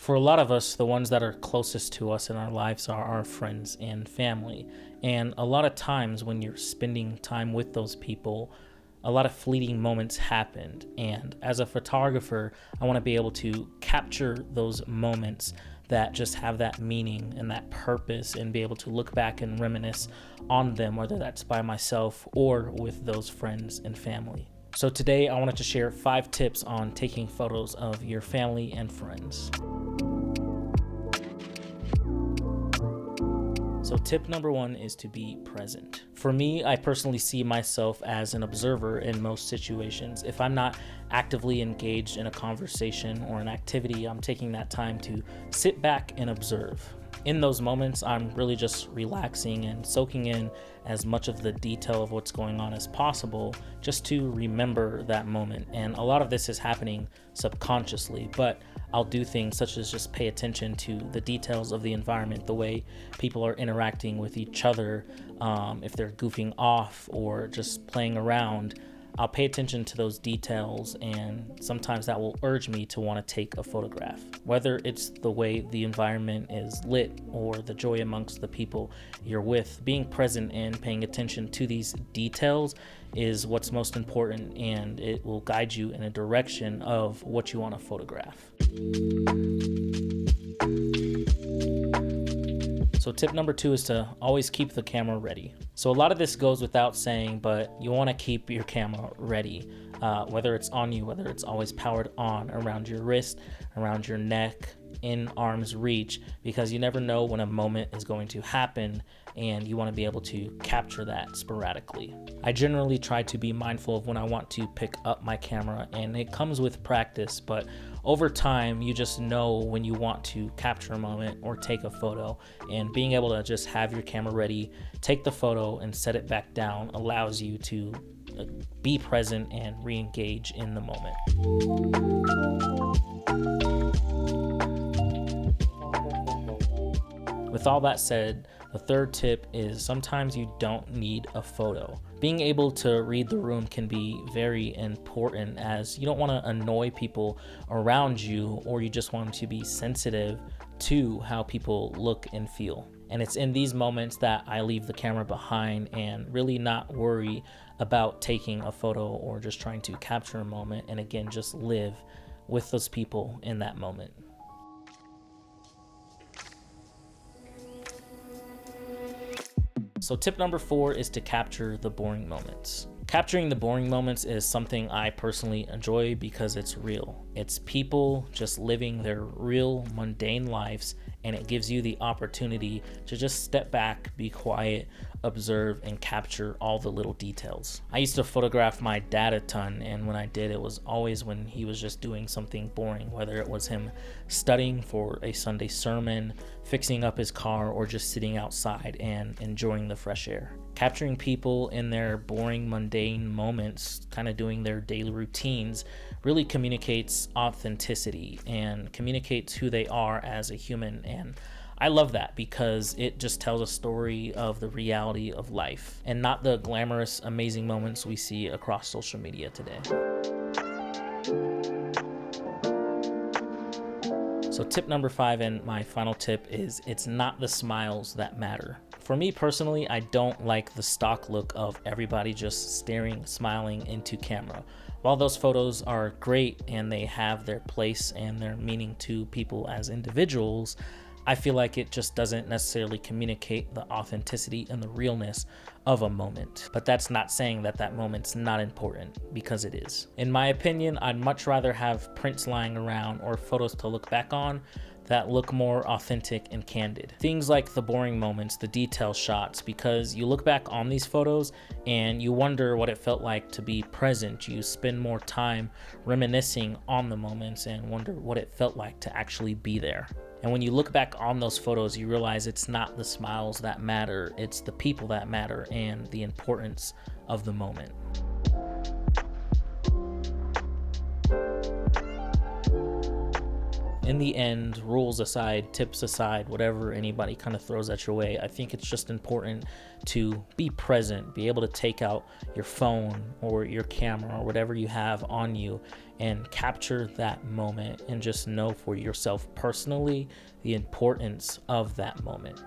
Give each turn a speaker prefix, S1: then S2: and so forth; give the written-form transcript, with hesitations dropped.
S1: For a lot of us, the ones that are closest to us in our lives are our friends and family. And a lot of times when you're spending time with those people, a lot of fleeting moments happened. And as a photographer, I want to be able to capture those moments that just have that meaning and that purpose, and be able to look back and reminisce on them, whether that's by myself or with those friends and family. So today I wanted to share 5 tips on taking photos of your family and friends. So tip number 1 is to be present. For me, I personally see myself as an observer in most situations. If I'm not actively engaged in a conversation or an activity, I'm taking that time to sit back and observe. In those moments, I'm really just relaxing and soaking in as much of the detail of what's going on as possible, just to remember that moment. And a lot of this is happening subconsciously, but I'll do things such as just pay attention to the details of the environment, the way people are interacting with each other, if they're goofing off or just playing around. I'll pay attention to those details, and sometimes that will urge me to want to take a photograph. Whether it's the way the environment is lit or the joy amongst the people you're with, being present and paying attention to these details is what's most important, and it will guide you in a direction of what you want to photograph. So tip number 2 is to always keep the camera ready. So a lot of this goes without saying, but you want to keep your camera ready, whether it's on you, whether it's always powered on, around your wrist, around your neck, in arm's reach, because you never know when a moment is going to happen, and you want to be able to capture that sporadically. I generally try to be mindful of when I want to pick up my camera, and it comes with practice, but over time you just know when you want to capture a moment or take a photo, and being able to just have your camera ready, take the photo and set it back down allows you to be present and re-engage in the moment. With all that said, the third tip is sometimes you don't need a photo. Being able to read the room can be very important, as you don't want to annoy people around you, or you just want to be sensitive to how people look and feel. And it's in these moments that I leave the camera behind and really not worry about taking a photo or just trying to capture a moment, and again, just live with those people in that moment. So tip number 4 is to capture the boring moments. Capturing the boring moments is something I personally enjoy because it's real. It's people just living their real mundane lives, and it gives you the opportunity to just step back, be quiet, observe, and capture all the little details. I used to photograph my dad a ton, and when I did, it was always when he was just doing something boring, whether it was him studying for a Sunday sermon, fixing up his car, or just sitting outside and enjoying the fresh air. Capturing people in their boring, mundane moments, kind of doing their daily routines, really communicates authenticity and communicates who they are as a human. And I love that because it just tells a story of the reality of life and not the glamorous, amazing moments we see across social media today. So tip number 5, and my final tip, is it's not the smiles that matter. For me personally, I don't like the stock look of everybody just staring, smiling into camera. While those photos are great and they have their place and their meaning to people as individuals, I feel like it just doesn't necessarily communicate the authenticity and the realness of a moment. But that's not saying that that moment's not important, because it is. In my opinion, I'd much rather have prints lying around or photos to look back on that look more authentic and candid. Things like the boring moments, the detail shots, because you look back on these photos and you wonder what it felt like to be present. You spend more time reminiscing on the moments and wonder what it felt like to actually be there. And when you look back on those photos, you realize it's not the smiles that matter, it's the people that matter and the importance of the moment. in the end, rules aside, tips aside, whatever anybody kind of throws at your way, I think it's just important to be present, be able to take out your phone or your camera or whatever you have on you and capture that moment, and just know for yourself personally the importance of that moment.